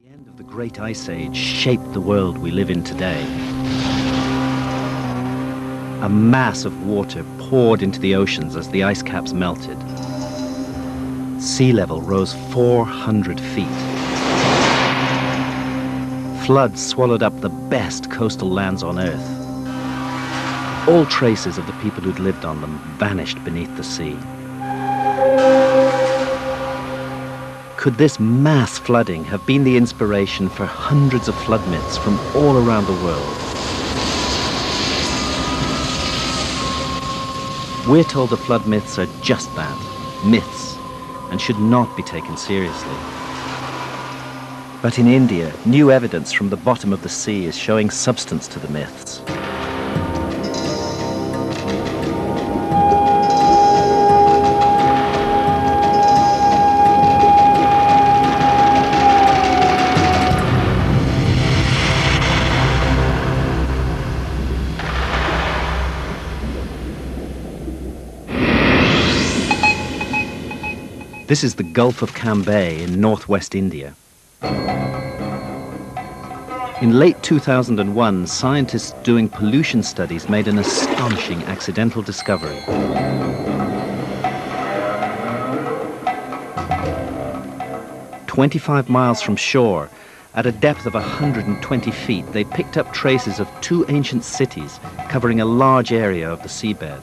The end of the Great Ice Age shaped the world we live in today. A mass of water poured into the oceans as the ice caps melted. Sea level rose 400 feet. Floods swallowed up the best coastal lands on Earth. All traces of the people who'd lived on them vanished beneath the sea. Could this mass flooding have been the inspiration for hundreds of flood myths from all around the world? We're told the flood myths are just that, myths, and should not be taken seriously. But in India, new evidence from the bottom of the sea is showing substance to the myths. This is the Gulf of Cambay in northwest India. In late 2001, scientists doing pollution studies made an astonishing accidental discovery. "25 miles from shore, at a depth of 120 feet, they picked up traces of two ancient cities covering a large area of the seabed.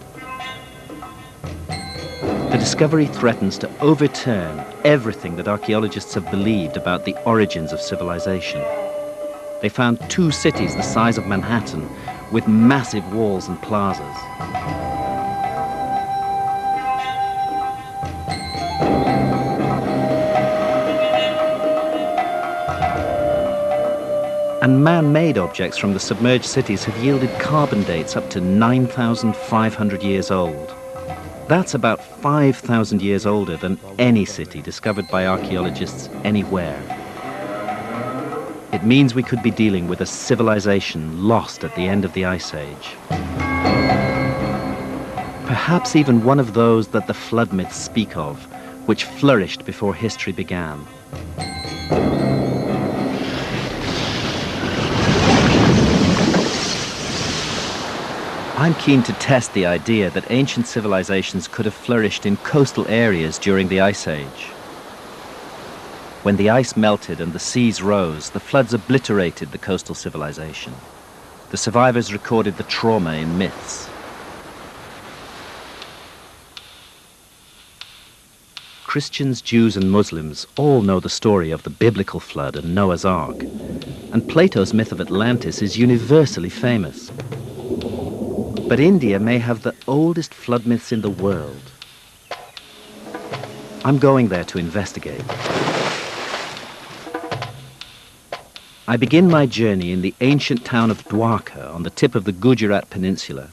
The discovery threatens to overturn everything that archaeologists have believed about the origins of civilization. They found two cities the size of Manhattan with massive walls and plazas. And man-made objects from the submerged cities have yielded carbon dates up to 9,500 years old. That's about 5,000 years older than any city discovered by archaeologists anywhere. It means we could be dealing with a civilization lost at the end of the Ice Age. Perhaps even one of those that the flood myths speak of, which flourished before history began. I'm keen to test the idea that ancient civilizations could have flourished in coastal areas during the Ice Age. When the ice melted and the seas rose, the floods obliterated the coastal civilization. The survivors recorded the trauma in myths. Christians, Jews, and Muslims all know the story of the biblical flood and Noah's Ark, and Plato's myth of Atlantis is universally famous. But India may have the oldest flood myths in the world. I'm going there to investigate. I begin my journey in the ancient town of Dwarka on the tip of the Gujarat Peninsula.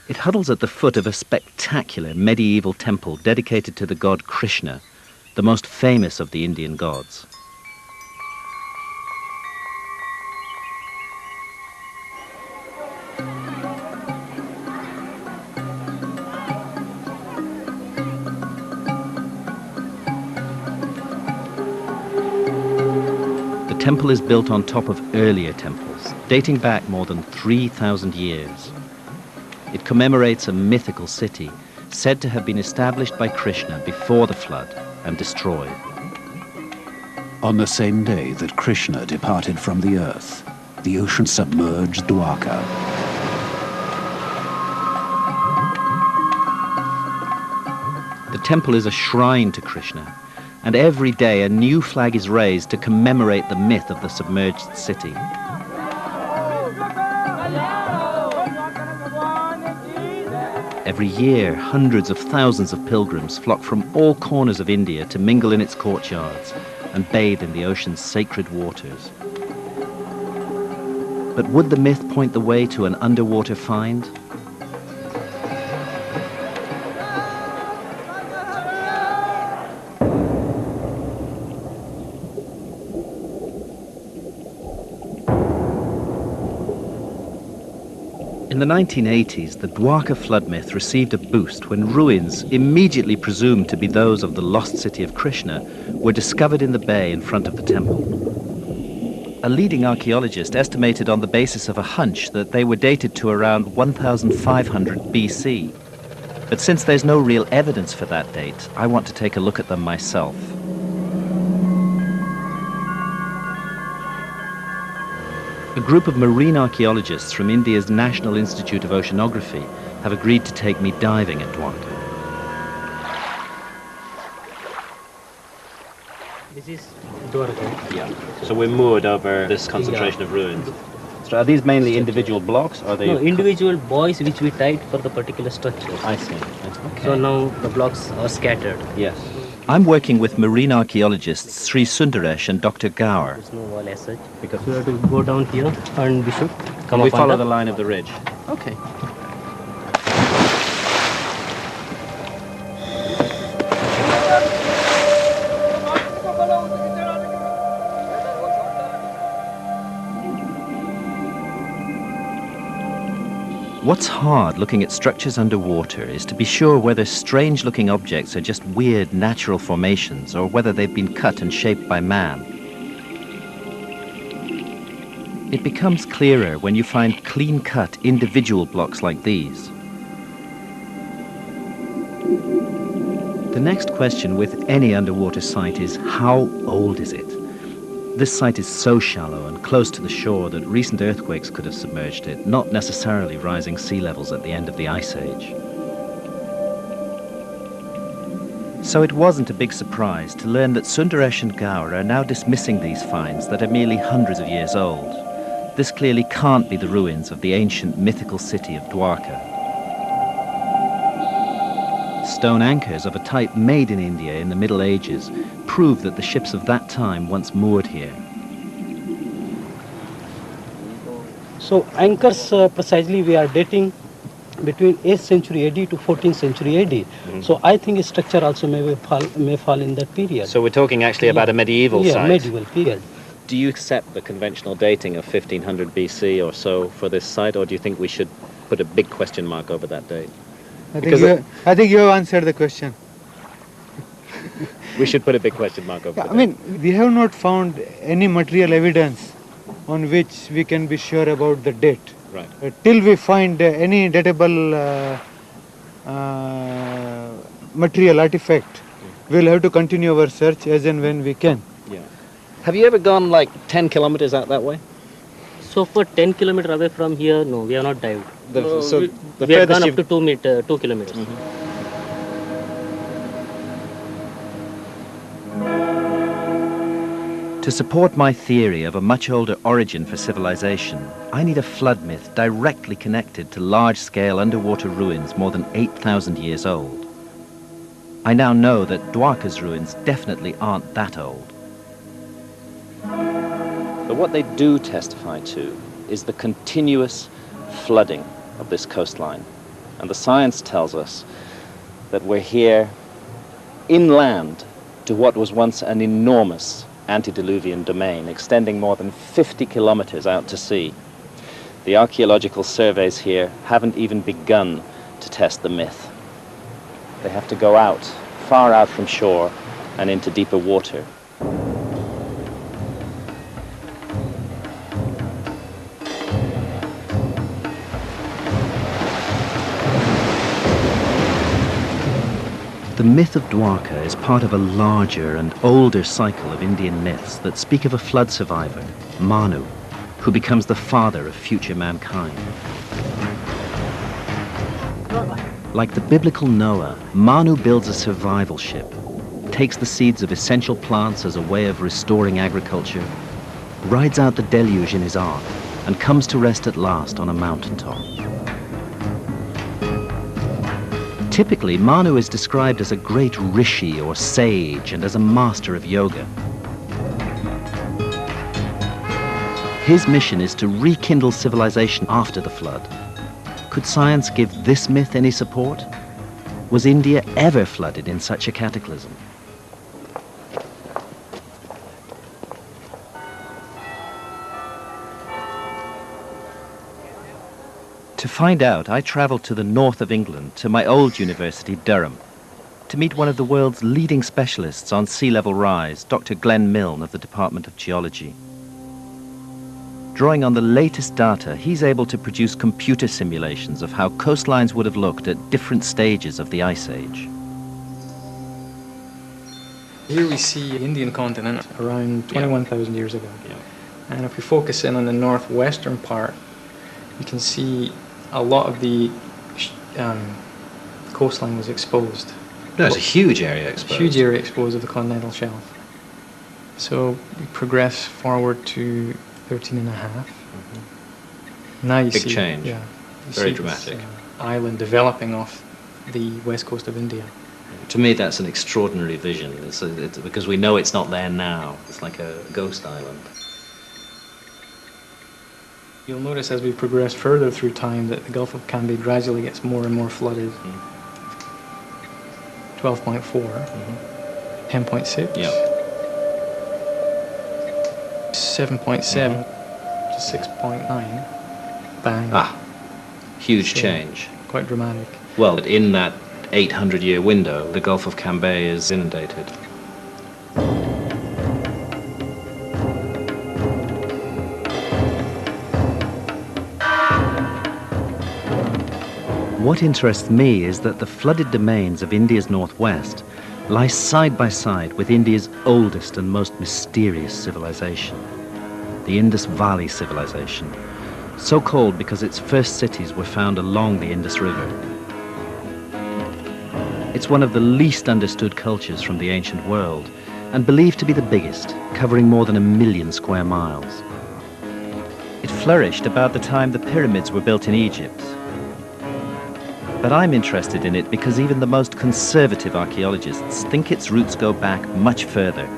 It huddles at the foot of a spectacular medieval temple dedicated to the god Krishna, the most famous of the Indian gods. The temple is built on top of earlier temples, dating back more than 3,000 years. It commemorates a mythical city, said to have been established by Krishna before the flood and destroyed. On the same day that Krishna departed from the earth, the ocean submerged Dwarka. The temple is a shrine to Krishna, and every day a new flag is raised to commemorate the myth of the submerged city. Every year, hundreds of thousands of pilgrims flock from all corners of India to mingle in its courtyards and bathe in the ocean's sacred waters. But would the myth point the way to an underwater find? In In the 1980s, the Dwarka flood myth received a boost when ruins, immediately presumed to be those of the lost city of Krishna, were discovered in the bay in front of the temple. A leading archaeologist estimated on the basis of a hunch that they were dated to around 1500 BC. But since there's no real evidence for that date, I want to take a look at them myself. A group of marine archaeologists from India's National Institute of Oceanography have agreed to take me diving at Dwarka. This is Dwarka. Yeah. So we're moored over this concentration of ruins. So are these mainly individual blocks, or are they? No, individual buoys which we tied for the particular structure. I see. Okay. So now the blocks are scattered. Yes. I'm working with marine archaeologists Sri Sundaresh and Dr. Gaur. There's no wall as such. Because we have to go down here and we should come We up follow on the line of the ridge. Okay. What's hard looking at structures underwater is to be sure whether strange-looking objects are just weird natural formations or whether they've been cut and shaped by man. It becomes clearer when you find clean-cut individual blocks like these. The next question with any underwater site is, how old is it? This site is so shallow and close to the shore that recent earthquakes could have submerged it, not necessarily rising sea levels at the end of the Ice Age. So it wasn't a big surprise to learn that Sundaresh and Gaur are now dismissing these finds that are merely hundreds of years old. This clearly can't be the ruins of the ancient mythical city of Dwarka. Stone anchors of a type made in India in the Middle Ages prove that the ships of that time once moored here. So anchors precisely we are dating between 8th century AD to 14th century AD. Mm-hmm. So I think structure also may fall in that period. So we're talking actually about a medieval yeah, site. medieval period. Do you accept the conventional dating of 1500 BC or so for this site, or do you think we should put a big question mark over that date? I think you have answered the question. We should put a big question mark over Yeah, the I mean, we have not found any material evidence on which we can be sure about the date. Right. Till we find any datable material artifact, we'll have to continue our search as and when we can. Yeah. Have you ever gone like 10 kilometers out that way? So for 10 kilometers away from here, no, we have not dived. The We have gone furthest up to 2 kilometers. To support my theory of a much older origin for civilization, I need a flood myth directly connected to large-scale underwater ruins more than 8,000 years old. I now know that Dwarka's ruins definitely aren't that old. But what they do testify to is the continuous flooding of this coastline. And the science tells us that we're here inland to what was once an enormous antediluvian domain extending more than 50 kilometers out to sea. The archaeological surveys here haven't even begun to test the myth. They have to go out, far out from shore and into deeper water. The myth of Dwarka is part of a larger and older cycle of Indian myths that speak of a flood survivor, Manu, who becomes the father of future mankind. Like the biblical Noah, Manu builds a survival ship, takes the seeds of essential plants as a way of restoring agriculture, rides out the deluge in his ark, and comes to rest at last on a mountaintop. Typically, Manu is described as a great rishi or sage and as a master of yoga. His mission is to rekindle civilization after the flood. Could science give this myth any support? Was India ever flooded in such a cataclysm? To find out, I travelled to the north of England, to my old university, Durham, to meet one of the world's leading specialists on sea level rise, Dr. Glenn Milne of the Department of Geology. Drawing on the latest data, he's able to produce computer simulations of how coastlines would have looked at different stages of the Ice Age. Here we see the Indian continent around 21,000 years ago. And if we focus in on the northwestern part, you can see a lot of the coastline was exposed. No, it's a huge area exposed. Huge area exposed of the continental shelf. So we progress forward to 13 and a half. Now you Big see change. Yeah, you Very see dramatic. This, island developing off the west coast of India. To me, that's an extraordinary vision, because we know it's not there now. It's like a ghost island. You'll notice as we progress further through time that the Gulf of Cambay gradually gets more and more flooded. 12.4, 10.6, Yeah. 7.7 to 6.9, bang. Huge So, change. Quite dramatic. Well, in that 800-year window, the Gulf of Cambay is inundated. What interests me is that the flooded domains of India's northwest lie side by side with India's oldest and most mysterious civilization, the Indus Valley civilization, so called because its first cities were found along the Indus River. It's one of the least understood cultures from the ancient world and believed to be the biggest, covering more than 1 million square miles. It flourished about the time the pyramids were built in Egypt. But I'm interested in it because even the most conservative archaeologists think its roots go back much further,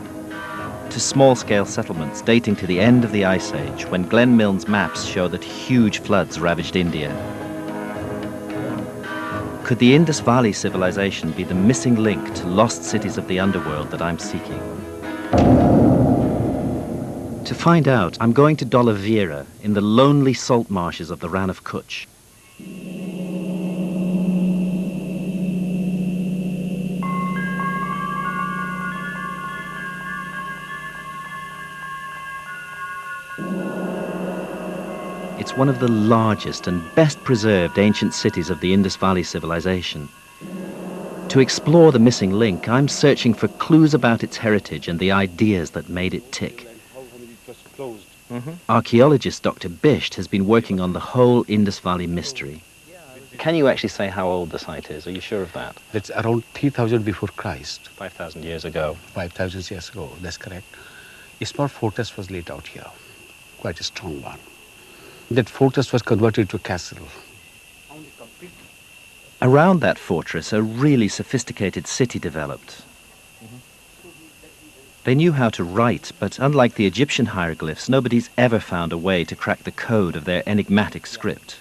to small-scale settlements dating to the end of the Ice Age, when Glenn Milne's maps show that huge floods ravaged India. Could the Indus Valley civilization be the missing link to lost cities of the underworld that I'm seeking? To find out, I'm going to Dholavira in the lonely salt marshes of the Rann of Kutch. It's one of the largest and best preserved ancient cities of the Indus Valley civilization. To explore the missing link, I'm searching for clues about its heritage and the ideas that made it tick. Archaeologist Dr. Bisht has been working on the whole Indus Valley mystery. Can you actually say how old the site is? Are you sure of that? It's around 3000 before Christ. 5,000 years ago. 5,000 years ago, that's correct. A small fortress was laid out here, quite a strong one. That fortress was converted to a castle. Around that fortress, a really sophisticated city developed. They knew how to write, but unlike the Egyptian hieroglyphs, nobody's ever found a way to crack the code of their enigmatic script.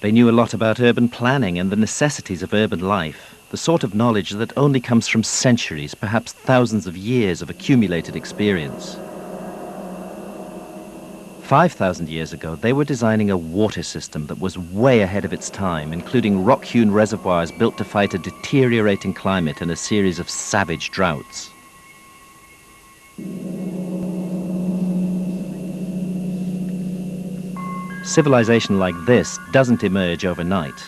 They knew a lot about urban planning and the necessities of urban life, the sort of knowledge that only comes from centuries, perhaps thousands of years of accumulated experience. 5,000 years ago, they were designing a water system that was way ahead of its time, including rock-hewn reservoirs built to fight a deteriorating climate and a series of savage droughts. Civilization like this doesn't emerge overnight.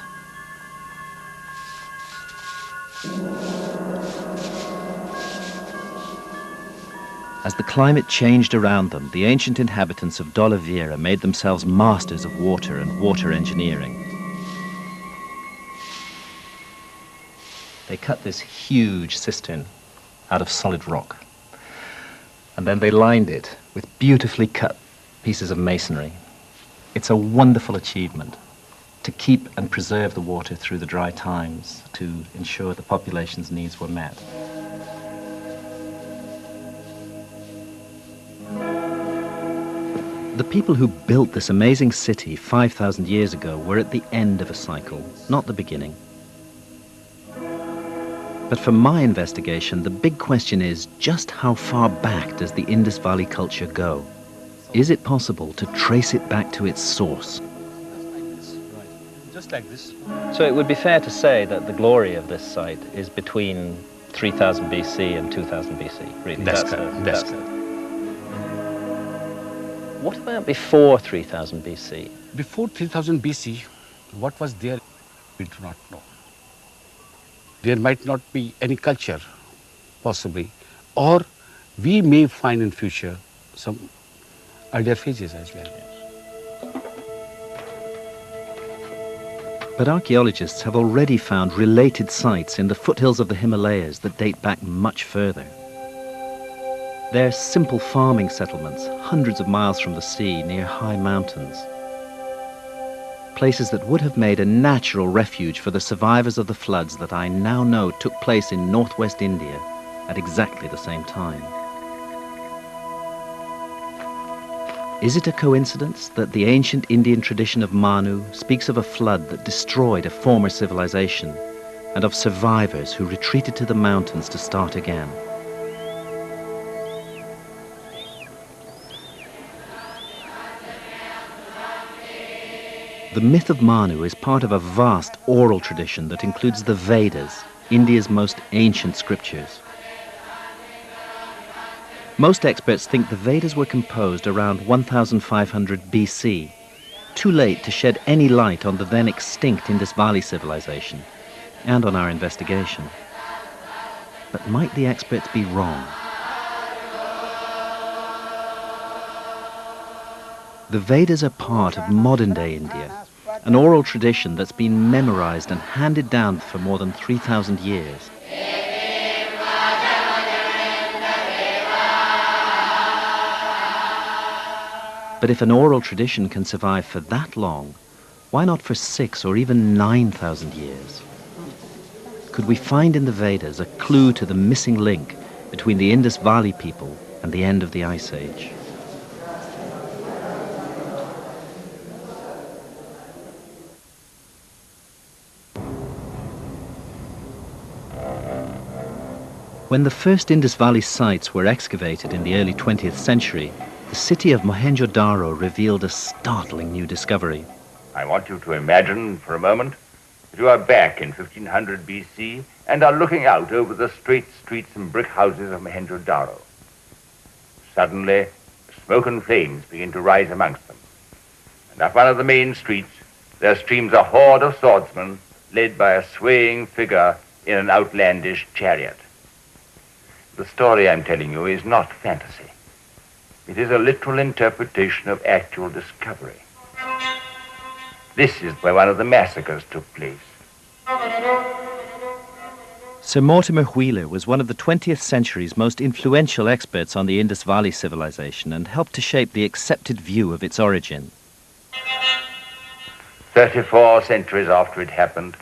As the climate changed around them, the ancient inhabitants of Dholavira made themselves masters of water and water engineering. They cut this huge cistern out of solid rock, and then they lined it with beautifully cut pieces of masonry. It's a wonderful achievement to keep and preserve the water through the dry times, to ensure the population's needs were met. The people who built this amazing city 5,000 years ago were at the end of a cycle, not the beginning. But for my investigation, the big question is just how far back does the Indus Valley culture go? Is it possible to trace it back to its source? Just like this. So it would be fair to say that the glory of this site is between 3000 BC and 2000 BC, really. That's correct. What about before 3000 BC? Before 3000 BC, what was there, we do not know. There might not be any culture, possibly, or we may find in future some earlier phases as well. But archaeologists have already found related sites in the foothills of the Himalayas that date back much further. They're simple farming settlements, hundreds of miles from the sea near high mountains. Places that would have made a natural refuge for the survivors of the floods that I now know took place in northwest India at exactly the same time. Is it a coincidence that the ancient Indian tradition of Manu speaks of a flood that destroyed a former civilization and of survivors who retreated to the mountains to start again? The myth of Manu is part of a vast oral tradition that includes the Vedas, India's most ancient scriptures. Most experts think the Vedas were composed around 1500 BC, too late to shed any light on the then extinct Indus Valley civilization and on our investigation. But might the experts be wrong? The Vedas are part of modern-day India, an oral tradition that's been memorized and handed down for more than 3,000 years. But if an oral tradition can survive for that long, why not for 6,000 or even 9,000 years? Could we find in the Vedas a clue to the missing link between the Indus Valley people and the end of the Ice Age? When the first Indus Valley sites were excavated in the early 20th century, the city of Mohenjo-Daro revealed a startling new discovery. I want you to imagine for a moment that you are back in 1500 BC and are looking out over the straight streets and brick houses of Mohenjo-Daro. Suddenly, smoke and flames begin to rise amongst them. And up one of the main streets, there streams a horde of swordsmen led by a swaying figure in an outlandish chariot. The story I'm telling you is not fantasy. It is a literal interpretation of actual discovery. This is where one of the massacres took place. Sir Mortimer Wheeler was one of the 20th century's most influential experts on the Indus Valley civilization and helped to shape the accepted view of its origin. 34 centuries after it happened,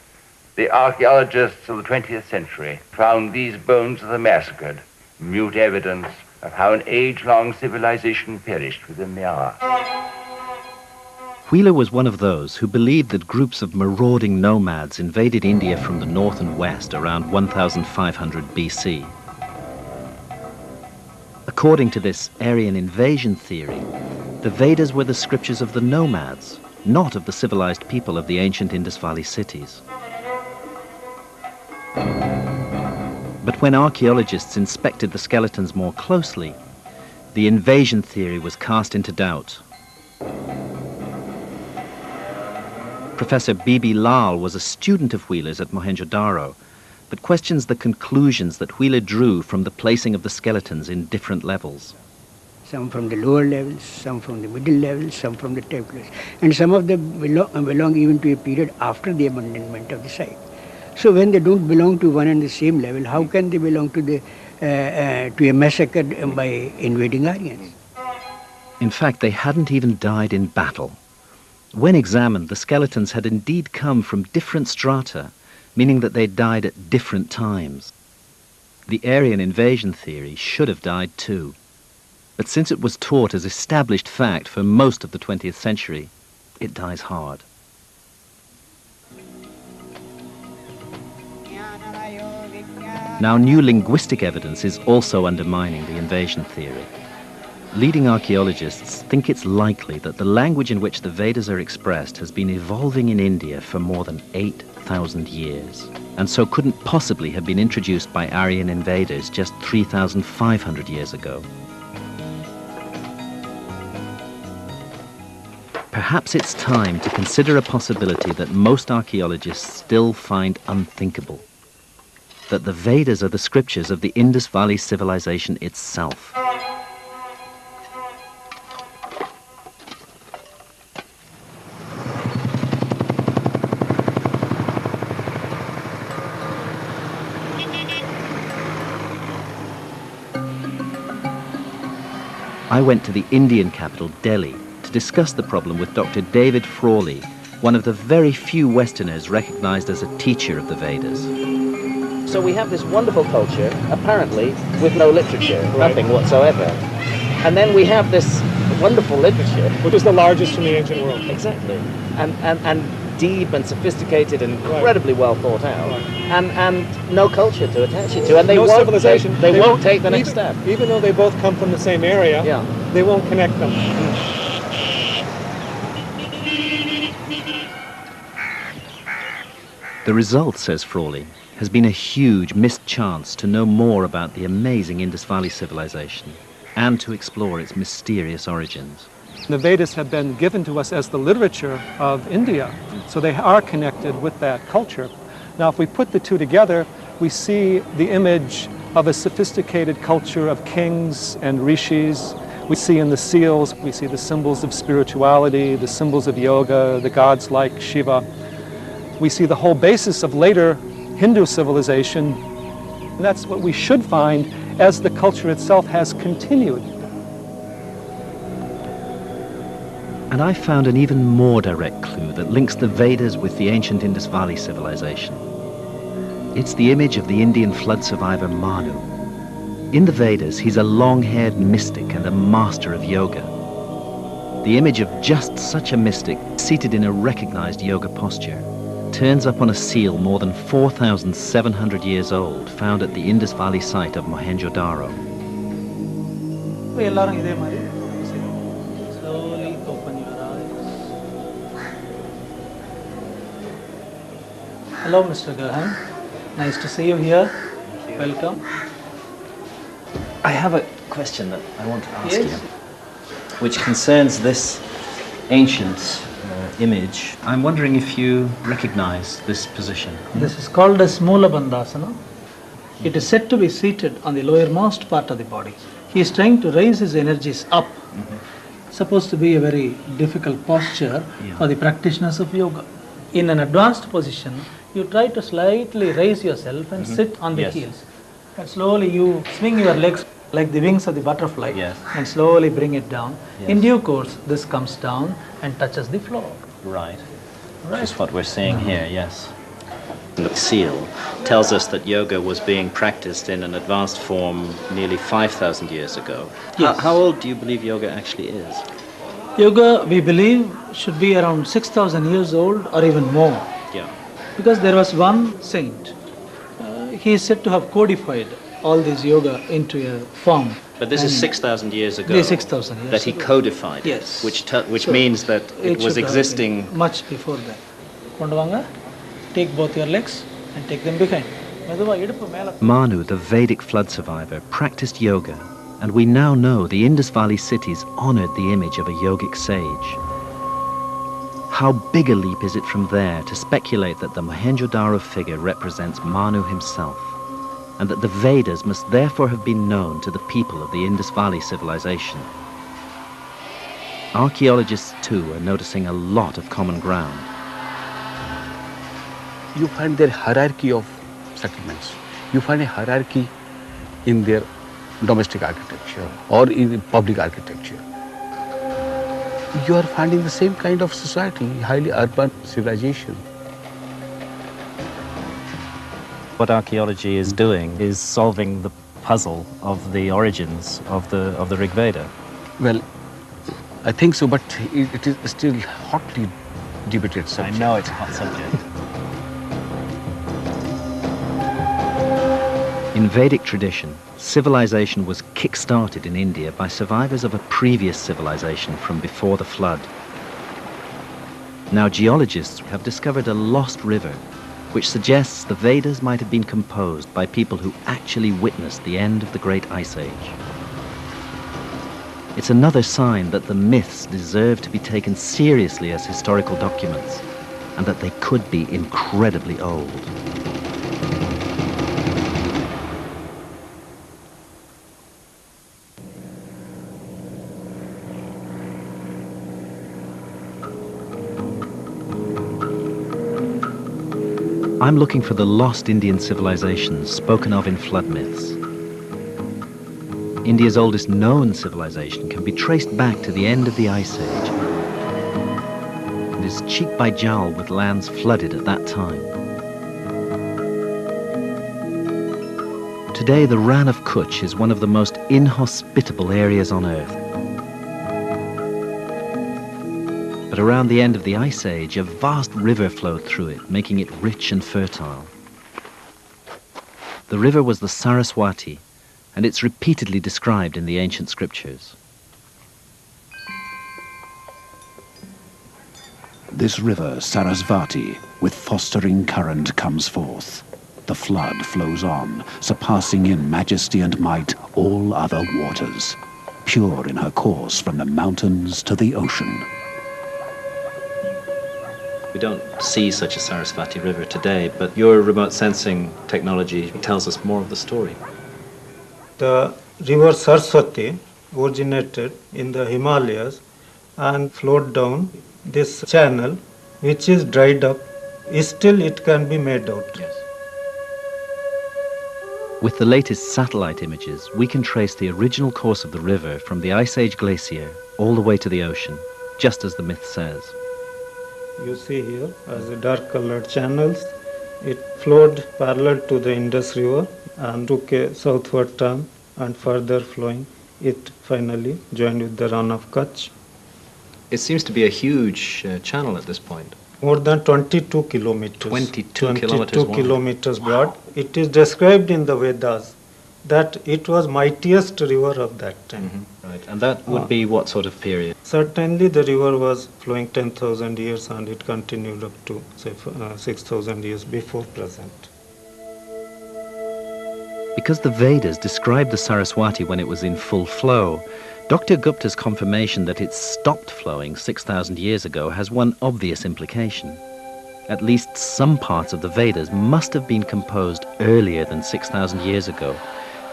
the archaeologists of the 20th century found these bones of the massacred, mute evidence of how an age-long civilization perished within the hour. Wheeler was one of those who believed that groups of marauding nomads invaded India from the north and west around 1500 BC. According to this Aryan invasion theory, the Vedas were the scriptures of the nomads, not of the civilized people of the ancient Indus Valley cities. But when archaeologists inspected the skeletons more closely, the invasion theory was cast into doubt. Professor B.B. Lal was a student of Wheeler's at Mohenjo-Daro, but questions the conclusions that Wheeler drew from the placing of the skeletons in different levels. Some from the lower levels, some from the middle levels, some from the top levels. And some of them belong even to a period after the abandonment of the site. So when they don't belong to one and the same level, how can they belong to a massacre by invading Aryans? In fact, they hadn't even died in battle. When examined, the skeletons had indeed come from different strata, meaning that they died at different times. The Aryan invasion theory should have died too. But since it was taught as established fact for most of the 20th century, it dies hard. Now, new linguistic evidence is also undermining the invasion theory. Leading archaeologists think it's likely that the language in which the Vedas are expressed has been evolving in India for more than 8,000 years, and so couldn't possibly have been introduced by Aryan invaders just 3,500 years ago. Perhaps it's time to consider a possibility that most archaeologists still find unthinkable: that the Vedas are the scriptures of the Indus Valley civilization itself. I went to the Indian capital, Delhi, to discuss the problem with Dr. David Frawley, one of the very few Westerners recognized as a teacher of the Vedas. So we have this wonderful culture, apparently, with no literature, nothing whatsoever. And then we have this wonderful literature. Which is the largest in the ancient world. Exactly. And deep and sophisticated and incredibly well thought out. And no culture to attach it to. And they no won't civilization. They won't take the next step. Even though they both come from the same area, they won't connect them. The result, says Frawley, has been a huge missed chance to know more about the amazing Indus Valley civilization and to explore its mysterious origins. The Vedas have been given to us as the literature of India, so they are connected with that culture. Now, if we put the two together, we see the image of a sophisticated culture of kings and rishis. We see in the seals, we see the symbols of spirituality, the symbols of yoga, the gods like Shiva. We see the whole basis of later Hindu civilization. And that's what we should find as the culture itself has continued. And I found an even more direct clue that links the Vedas with the ancient Indus Valley civilization. It's the image of the Indian flood survivor Manu. In the Vedas, he's a long-haired mystic and a master of yoga. The image of just such a mystic, seated in a recognized yoga posture, turns up on a seal more than 4,700 years old, found at the Indus Valley site of Mohenjo-Daro. Slowly open your eyes. Hello, Mr. Graham. Nice to see you here. Welcome. I have a question that I want to ask you, which concerns this ancient image. I'm wondering if you recognize this position. This is called as Mula Bandhasana. It is said to be seated on the lowermost part of the body. He is trying to raise his energies up. Supposed to be a very difficult posture for the practitioners of yoga. In an advanced position, you try to slightly raise yourself and sit on the heels. And slowly you swing your legs like the wings of the butterfly and slowly bring it down. In due course, this comes down and touches the floor. Right. Which is what we're seeing here, yes. The seal tells us that yoga was being practiced in an advanced form nearly 5,000 years ago. Yes. How old do you believe yoga actually is? Yoga, we believe, should be around 6,000 years old or even more. Yeah. Because there was one saint. He is said to have codified all this yoga into a form. But this is 6,000 years ago. This 6,000 years that he ago. codified. Yes. Which So means that it was should have existing. been much before that. Kondavanga, take both your legs and take them behind. Manu, the Vedic flood survivor, practiced yoga, and we now know the Indus Valley cities honored the image of a yogic sage. How big a leap is it from there to speculate that the Mohenjo-Daro figure represents Manu himself, and that the Vedas must therefore have been known to the people of the Indus Valley civilization. Archaeologists too are noticing a lot of common ground. You find their hierarchy of settlements. You find a hierarchy in their domestic architecture or in public architecture. You are finding the same kind of society, highly urban civilization. What archaeology is doing is solving the puzzle of the origins of the Rig Veda. Well, I think so, but it is still hotly debated subject. I know it's a hot subject. In Vedic tradition, civilization was kick-started in India by survivors of a previous civilization from before the flood. Now geologists have discovered a lost river, which suggests the Vedas might have been composed by people who actually witnessed the end of the Great Ice Age. It's another sign that the myths deserve to be taken seriously as historical documents, and that they could be incredibly old. I'm looking for the lost Indian civilizations spoken of in flood myths. India's oldest known civilization can be traced back to the end of the Ice Age and is cheek by jowl with lands flooded at that time. Today, the Rann of Kutch is one of the most inhospitable areas on Earth. But around the end of the Ice Age, a vast river flowed through it, making it rich and fertile. The river was the Saraswati, and it's repeatedly described in the ancient scriptures. This river, Sarasvati, with fostering current comes forth. The flood flows on, surpassing in majesty and might all other waters, pure in her course from the mountains to the ocean. We don't see such a Sarasvati river today, but your remote sensing technology tells us more of the story. The river Saraswati originated in the Himalayas and flowed down this channel, which is dried up. Still it can be made out. Yes. With the latest satellite images, we can trace the original course of the river from the Ice Age glacier all the way to the ocean, just as the myth says. You see here as a dark colored channels. It flowed parallel to the Indus River and took a southward turn, and further flowing, it finally joined with the Rann of Kutch. It seems to be a huge channel at this point. More than 22 kilometers. 22 kilometers broad. It is described in the Vedas that it was mightiest river of that time. Mm-hmm. Right, and that would be what sort of period? Certainly the river was flowing 10,000 years and it continued up to say 6,000 years before present. Because the Vedas described the Saraswati when it was in full flow, Dr. Gupta's confirmation that it stopped flowing 6,000 years ago has one obvious implication. At least some parts of the Vedas must have been composed earlier than 6,000 years ago,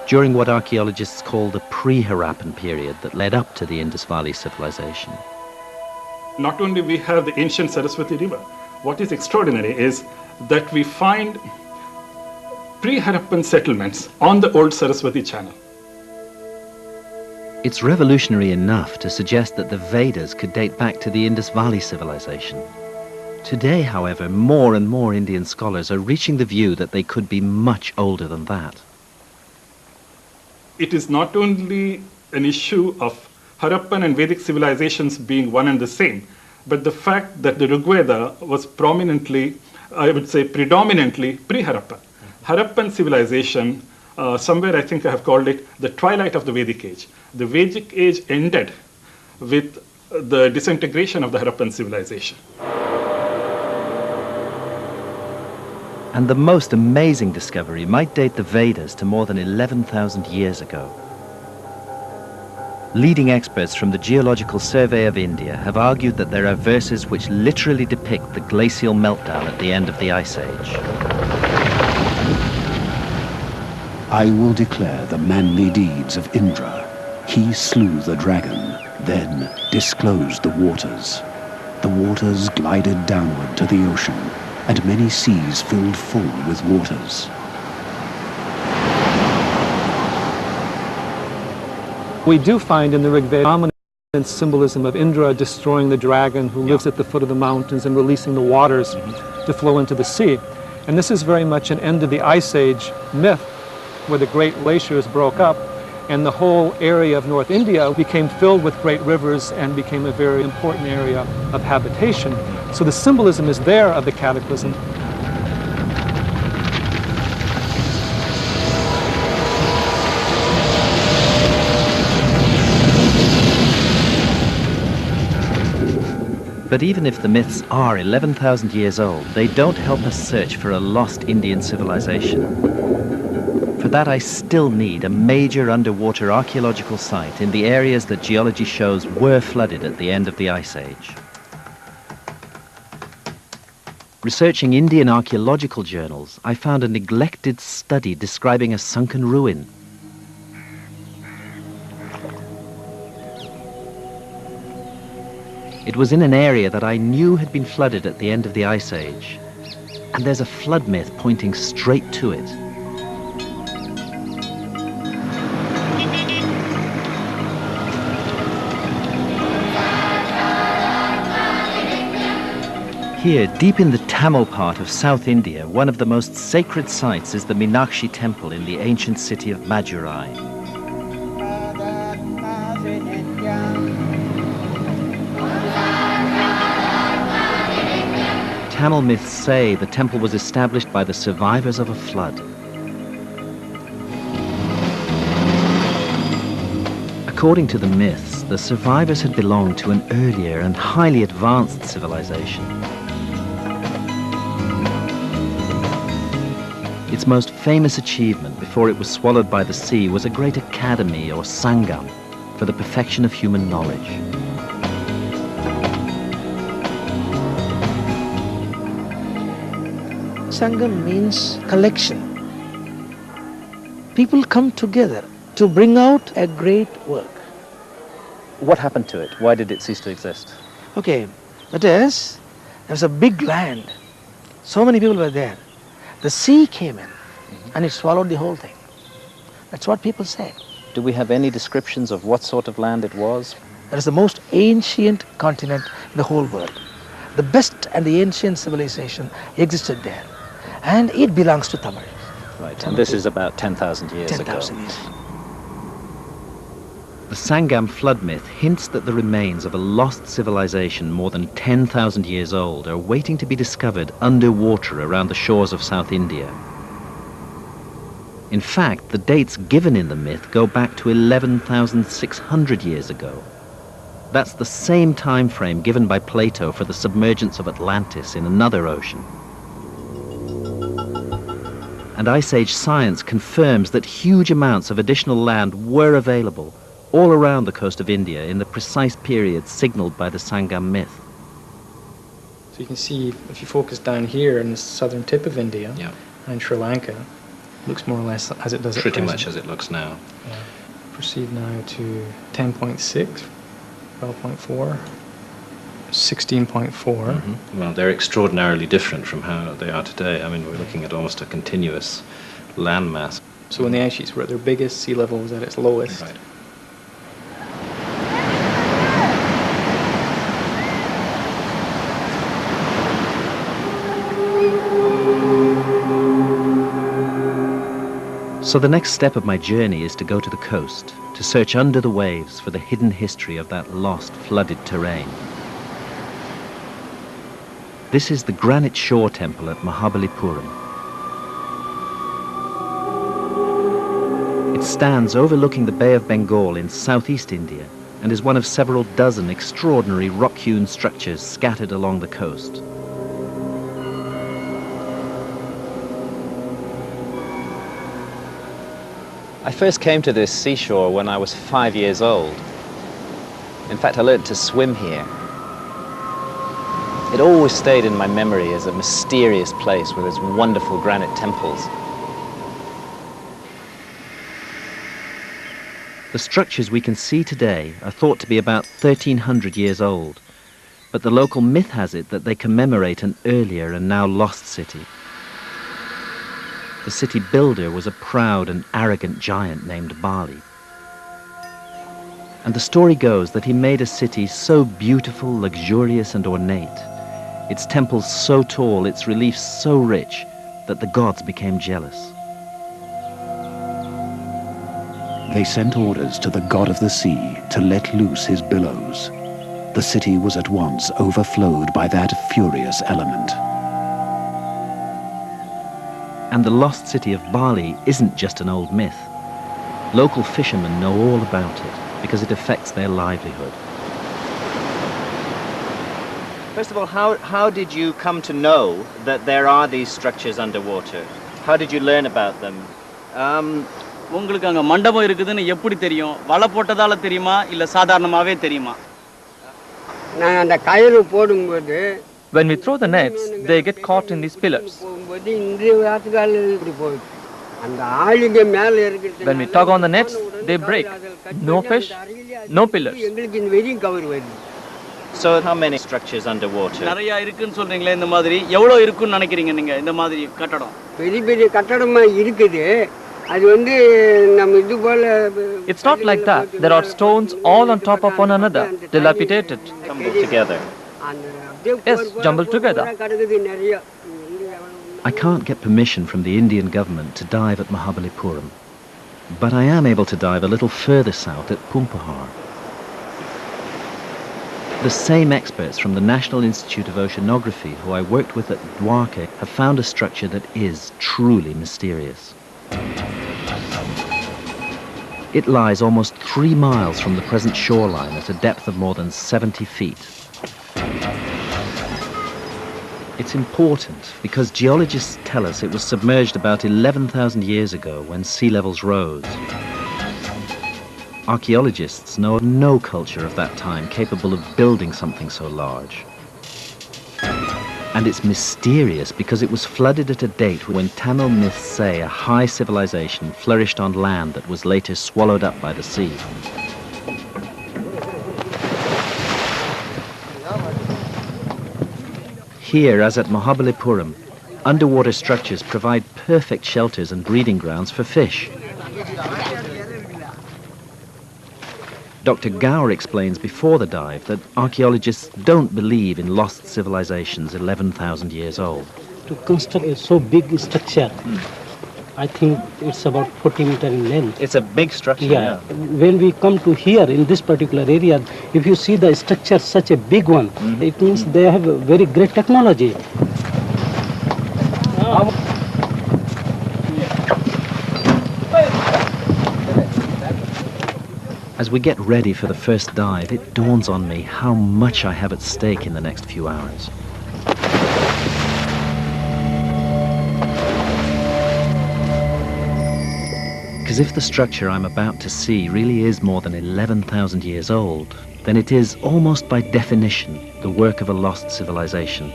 during what archaeologists call the pre-Harappan period that led up to the Indus Valley civilization. Not only we have the ancient Saraswati River, what is extraordinary is that we find pre-Harappan settlements on the old Saraswati channel. It's revolutionary enough to suggest that the Vedas could date back to the Indus Valley civilization. Today, however, more and more Indian scholars are reaching the view that they could be much older than that. It is not only an issue of Harappan and Vedic civilizations being one and the same, but the fact that the Rigveda was prominently, I would say predominantly, pre-Harappan. Harappan civilization, somewhere I think I have called it the twilight of the Vedic age. The Vedic age ended with the disintegration of the Harappan civilization. And the most amazing discovery might date the Vedas to more than 11,000 years ago. Leading experts from the Geological Survey of India have argued that there are verses which literally depict the glacial meltdown at the end of the Ice Age. I will declare the manly deeds of Indra. He slew the dragon, then disclosed the waters. The waters glided downward to the ocean, and many seas filled full with waters. We do find in the Rig Veda dominant symbolism of Indra destroying the dragon who lives at the foot of the mountains and releasing the waters to flow into the sea. And this is very much an end of the Ice Age myth, where the great glaciers broke up and the whole area of North India became filled with great rivers and became a very important area of habitation. So the symbolism is there of the cataclysm. But even if the myths are 11,000 years old, they don't help us search for a lost Indian civilization. For that, I still need a major underwater archaeological site in the areas that geology shows were flooded at the end of the Ice Age. Researching Indian archaeological journals, I found a neglected study describing a sunken ruin. It was in an area that I knew had been flooded at the end of the Ice Age, and there's a flood myth pointing straight to it. Here, deep in the Tamil part of South India, one of the most sacred sites is the Meenakshi temple in the ancient city of Madurai. Tamil myths say the temple was established by the survivors of a flood. According to the myths, the survivors had belonged to an earlier and highly advanced civilization. Its most famous achievement before it was swallowed by the sea was a great academy or sangam for the perfection of human knowledge. Sangam means collection. People come together to bring out a great work. What happened to it? Why did it cease to exist? Okay, that is, there was a big land. So many people were there. The sea came in and it swallowed the whole thing. That's what people say. Do we have any descriptions of what sort of land it was? That is the most ancient continent in the whole world. The best and the ancient civilization existed there. And it belongs to Tamil. Right, and this is about 10,000 years ago. 10,000 years. The Sangam flood myth hints that the remains of a lost civilization more than 10,000 years old are waiting to be discovered underwater around the shores of South India. In fact, the dates given in the myth go back to 11,600 years ago. That's the same time frame given by Plato for the submergence of Atlantis in another ocean. And Ice Age science confirms that huge amounts of additional land were available all around the coast of India in the precise period signaled by the Sangam myth. So you can see, if you focus down here in the southern tip of India, and Sri Lanka, it looks more or less as it does at Pretty present. much as it looks now. Yeah. Proceed now to 10.6, 12.4, 16.4. Well, they're extraordinarily different from how they are today. I mean, we're looking at almost a continuous landmass. So when the ice sheets were at their biggest, sea level was at its lowest. Right. So the next step of my journey is to go to the coast, to search under the waves for the hidden history of that lost, flooded terrain. This is the Granite Shore Temple at Mahabalipuram. It stands overlooking the Bay of Bengal in southeast India and is one of several dozen extraordinary rock-hewn structures scattered along the coast. I first came to this seashore when I was 5 years old. In fact, I learned to swim here. It always stayed in my memory as a mysterious place with its wonderful granite temples. The structures we can see today are thought to be about 1,300 years old, but the local myth has it that they commemorate an earlier and now lost city. The city builder was a proud and arrogant giant named Bali. And the story goes that he made a city so beautiful, luxurious and ornate, its temples so tall, its reliefs so rich, that the gods became jealous. They sent orders to the god of the sea to let loose his billows. The city was at once overflowed by that furious element. And the lost city of Bali isn't just an old myth. Local fishermen know all about it because it affects their livelihood. First of all, how did you come to know that there are these structures underwater? How did you learn about them? உங்களுக்கு அங்க மண்டபம் இருக்குதுன்னு எப்படி தெரியும்? வலை போட்டதால தெரியுமா இல்ல சாதாரணமாவே தெரியுமா? நான் அந்த கயிறு போடும்போது When we throw the nets, they get caught in these pillars. போடும்போது இந்த வாத்துகால் இப்படி போகுது. அந்த ஆளுங்க மேல இருக்குது. When we tug on the nets, they break. No fish, no pillars. எங்களுக்கு இந்த வெறியும் கவர் வருது. So how many structures underwater? நிறைய இருக்குன்னு சொல்றீங்களே இந்த மாதிரி எவ்வளவு இருக்குன்னு நினைக்கிறீங்க நீங்க இந்த மாதிரி கட்டடம்? பெரிய பெரிய கட்டடமா இருக்குது. அது வந்து நம்ம இது போல It's not like that. There are stones all on top of one another, dilapidated. Jumbled together. Yes, jumbled together. I can't get permission from the Indian government to dive at Mahabalipuram, but I am able to dive a little further south at Pumpahar. The same experts from the National Institute of Oceanography who I worked with at Dwarka have found a structure that is truly mysterious. It lies almost 3 miles from the present shoreline at a depth of more than 70 feet. It's important because geologists tell us it was submerged about 11,000 years ago when sea levels rose. Archaeologists know of no culture of that time capable of building something so large. And it's mysterious because it was flooded at a date when Tamil myths say a high civilization flourished on land that was later swallowed up by the sea. Here, as at Mahabalipuram, underwater structures provide perfect shelters and breeding grounds for fish. Dr. Gaur explains before the dive that archaeologists don't believe in lost civilizations 11,000 years old. To construct a so big structure, I think it's about 40 meters in length. It's a big structure. Yeah. When we come to here in this particular area, if you see the structure, such a big one, it means they have a very great technology. As we get ready for the first dive, it dawns on me how much I have at stake in the next few hours. Because if the structure I'm about to see really is more than 11,000 years old, then it is, almost by definition, the work of a lost civilization.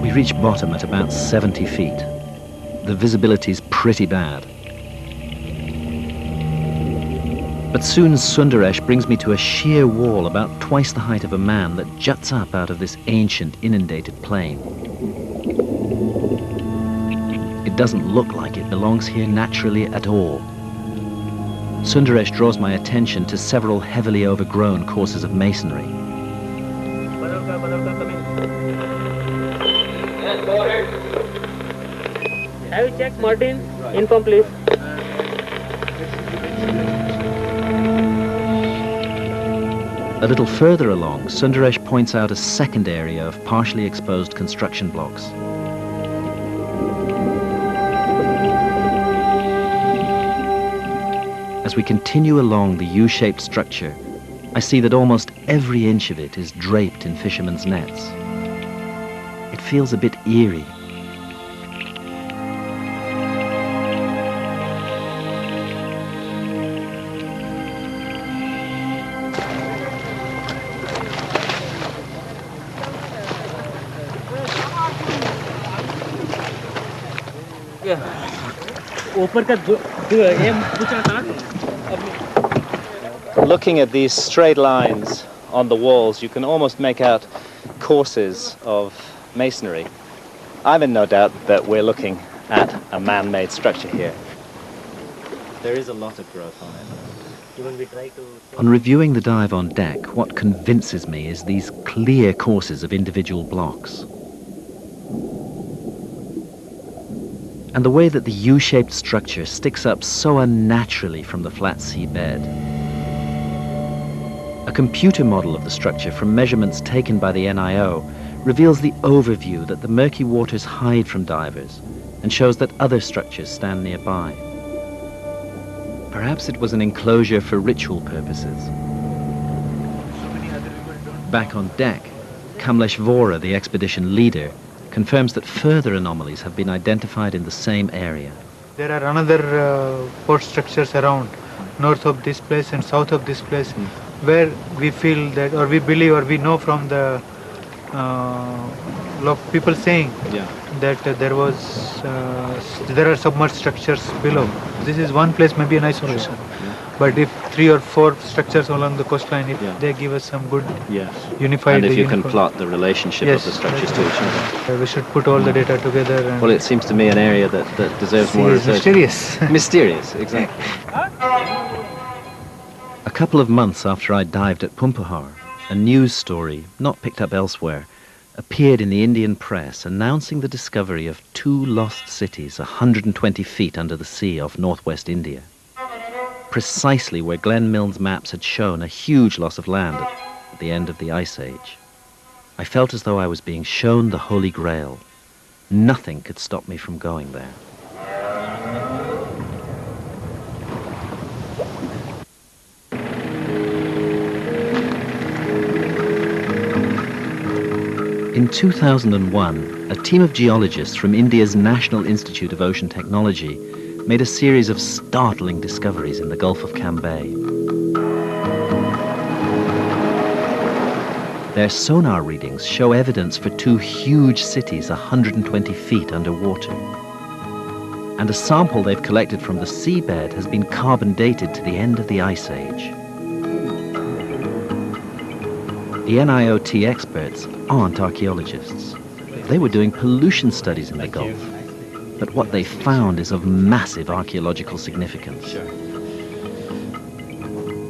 We reach bottom at about 70 feet. The visibility's pretty bad. But soon Sundaresh brings me to a sheer wall about twice the height of a man that juts up out of this ancient inundated plain. It doesn't look like it belongs here naturally at all. Sundaresh draws my attention to several heavily overgrown courses of masonry. Have you checked, Martin? Inform, please. A little further along, Sundaresh points out a second area of partially exposed construction blocks. As we continue along the U-shaped structure, I see that almost every inch of it is draped in fishermen's nets. It feels a bit eerie. Looking at these straight lines on the walls, you can almost make out courses of masonry. I'm in no doubt that we're looking at a man-made structure here. There is a lot of growth on it. On reviewing the dive on deck, what convinces me is these clear courses of individual blocks. And the way that the U-shaped structure sticks up so unnaturally from the flat sea bed. A computer model of the structure from measurements taken by the NIO reveals the overview that the murky waters hide from divers and shows that other structures stand nearby. Perhaps it was an enclosure for ritual purposes. Back on deck, Kamlesh Vora, the expedition leader, confirms that further anomalies have been identified in the same area. There are another port structures around, north of this place and south of this place, where we feel that, or we believe, or we know from the people saying that there are submerged structures below. This is one place, maybe an isolation. But if 3 or 4 structures along the coastline, if they give us some good unified... And if you can plot the relationship of the structures to each other. We should put all the data together. And well, it seems to me an area that deserves more research. Mysterious. Mysterious, exactly. A couple of months after I dived at Pumpahar, a news story, not picked up elsewhere, appeared in the Indian press announcing the discovery of 2 lost cities 120 feet under the sea off northwest India. Precisely where Glenn Milne's maps had shown a huge loss of land at the end of the Ice Age. I felt as though I was being shown the Holy Grail. Nothing could stop me from going there. In 2001, a team of geologists from India's National Institute of Ocean Technology made a series of startling discoveries in the Gulf of Cambay. Their sonar readings show evidence for 2 huge cities 120 feet underwater. And a sample they've collected from the seabed has been carbon dated to the end of the Ice Age. The NIOT experts aren't archaeologists. They were doing pollution studies in the Gulf. But what they found is of massive archaeological significance.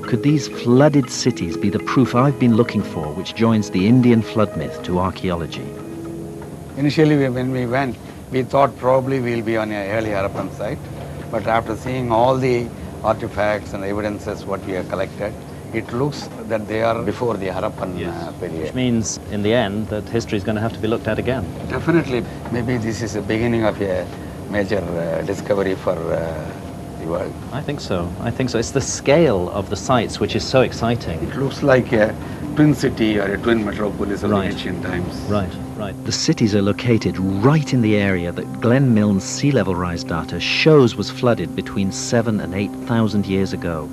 Could these flooded cities be the proof I've been looking for, which joins the Indian flood myth to archaeology? Initially, when we went, we thought probably we'll be on an early Harappan site. But after seeing all the artifacts and evidences what we have collected, it looks that they are before the Harappan period. Which means, in the end, that history is going to have to be looked at again. Definitely. Maybe this is the beginning of a major discovery for the world. I think so. I think so. It's the scale of the sites which is so exciting. It looks like a twin city or a twin metropolis of ancient times. Right, right. The cities are located right in the area that Glenn Milne's sea level rise data shows was flooded between 7,000 and 8,000 years ago.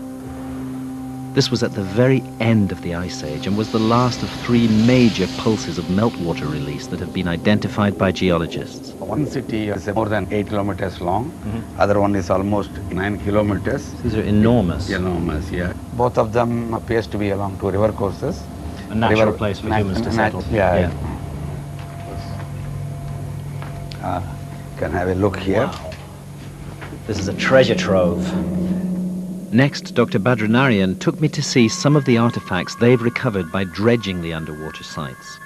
This was at the very end of the Ice Age and was the last of 3 major pulses of meltwater release that have been identified by geologists. One city is more than 8 kilometers long. Other one is almost 9 kilometers. These are enormous. Enormous, yeah. Both of them appears to be along 2 river courses. A natural place for humans to settle. Yeah. Can have a look here. Wow. This is a treasure trove. Next, Dr. Badranarian took me to see some of the artifacts they've recovered by dredging the underwater sites.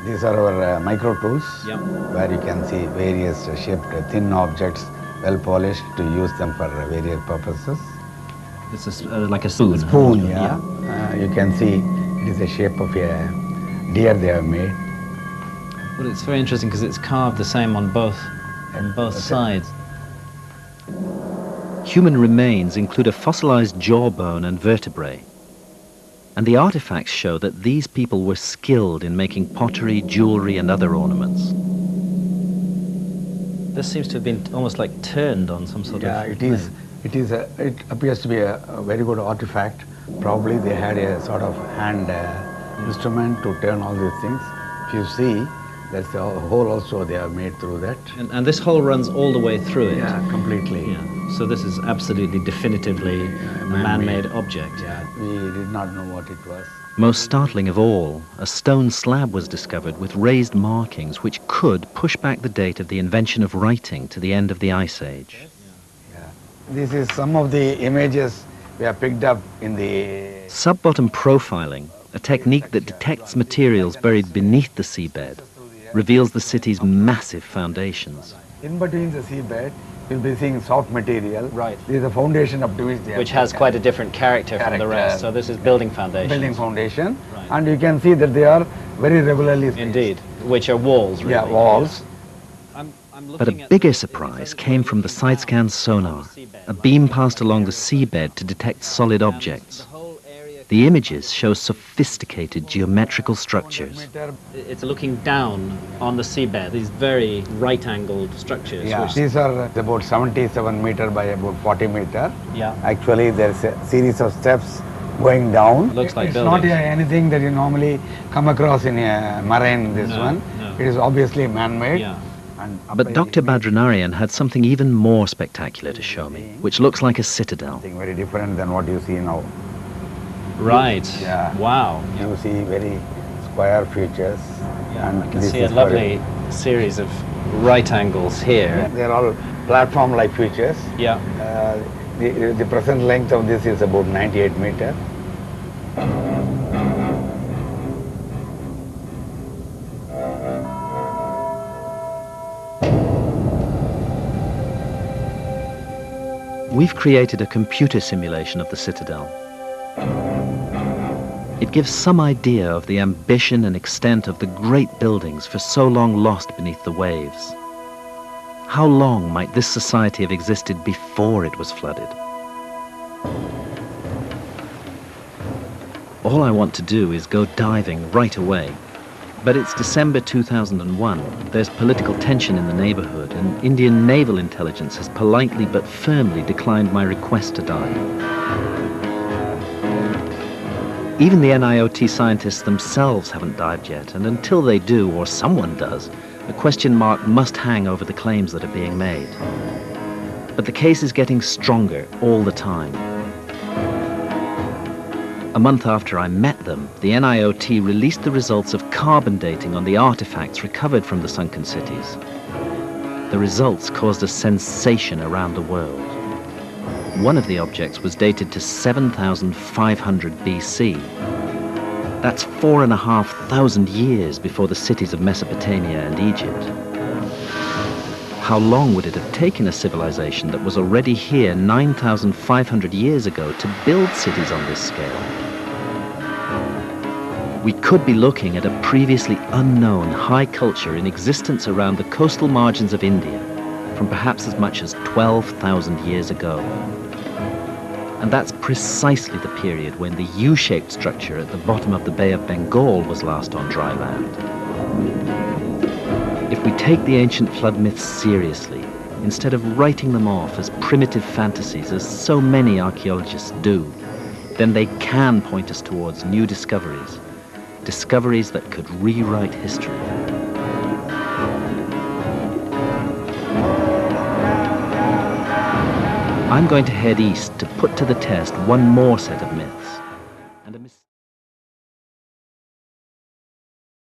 These are our micro tools, where you can see various shaped thin objects, well polished, to use them for various purposes. This is like a spoon. Spoon, yeah. You can see it is the shape of a deer they have made. Well, it's very interesting because it's carved the same on both sides. Human remains include a fossilized jawbone and vertebrae. And the artifacts show that these people were skilled in making pottery, jewelry, and other ornaments. This seems to have been almost like turned on some sort of... Yeah, it is. It appears to be a very good artifact. Probably they had a sort of hand instrument to turn all these things. If you see, there's a hole also they have made through that. And this hole runs all the way through it? Yeah, completely. Yeah. So this is absolutely definitively a man-made object. Yeah, we did not know what it was. Most startling of all, a stone slab was discovered with raised markings which could push back the date of the invention of writing to the end of the Ice Age. Yeah. This is some of the images we have picked up in the... Sub-bottom profiling, a technique that detects materials buried beneath the seabed, reveals the city's massive foundations. In between the seabed, you'll be seeing soft material. Right. This is the foundation of which has quite a different character from the rest. So this is building foundation. Building foundation. Right. And you can see that they are very regularly spaced. Indeed. Which are walls, really. Yeah, walls. But a bigger surprise came from the side-scan sonar. A beam passed along the seabed to detect solid objects. The images show sophisticated geometrical structures. It's looking down on the seabed, these very right-angled structures. Yeah, these are about 77 meter by about 40 meter. Yeah. Actually, there's a series of steps going down. Looks like it's buildings. not anything that you normally come across in a marine, this one. No. It is obviously man-made. Yeah. But Dr. Badranarian had something even more spectacular to show me, which looks like a citadel. Something very different than what you see now. Right. Yeah. Wow. You see very square features. Yeah, and I can this see a is lovely series of right angles here. They're all platform-like features. Yeah. The present length of this is about 98 meter. We've created a computer simulation of the citadel. It gives some idea of the ambition and extent of the great buildings for so long lost beneath the waves. How long might this society have existed before it was flooded? All I want to do is go diving right away. But it's December 2001. There's political tension in the neighborhood, and Indian naval intelligence has politely but firmly declined my request to dive. Even the NIOT scientists themselves haven't dived yet, and until they do, or someone does, a question mark must hang over the claims that are being made. But the case is getting stronger all the time. A month after I met them, the NIOT released the results of carbon dating on the artifacts recovered from the sunken cities. The results caused a sensation around the world. One of the objects was dated to 7,500 BC. That's 4,500 years before the cities of Mesopotamia and Egypt. How long would it have taken a civilization that was already here 9,500 years ago to build cities on this scale? We could be looking at a previously unknown high culture in existence around the coastal margins of India from perhaps as much as 12,000 years ago. And that's precisely the period when the U-shaped structure at the bottom of the Bay of Bengal was last on dry land. If we take the ancient flood myths seriously, instead of writing them off as primitive fantasies, as so many archaeologists do, then they can point us towards new discoveries, discoveries that could rewrite history. I'm going to head east to put to the test one more set of myths.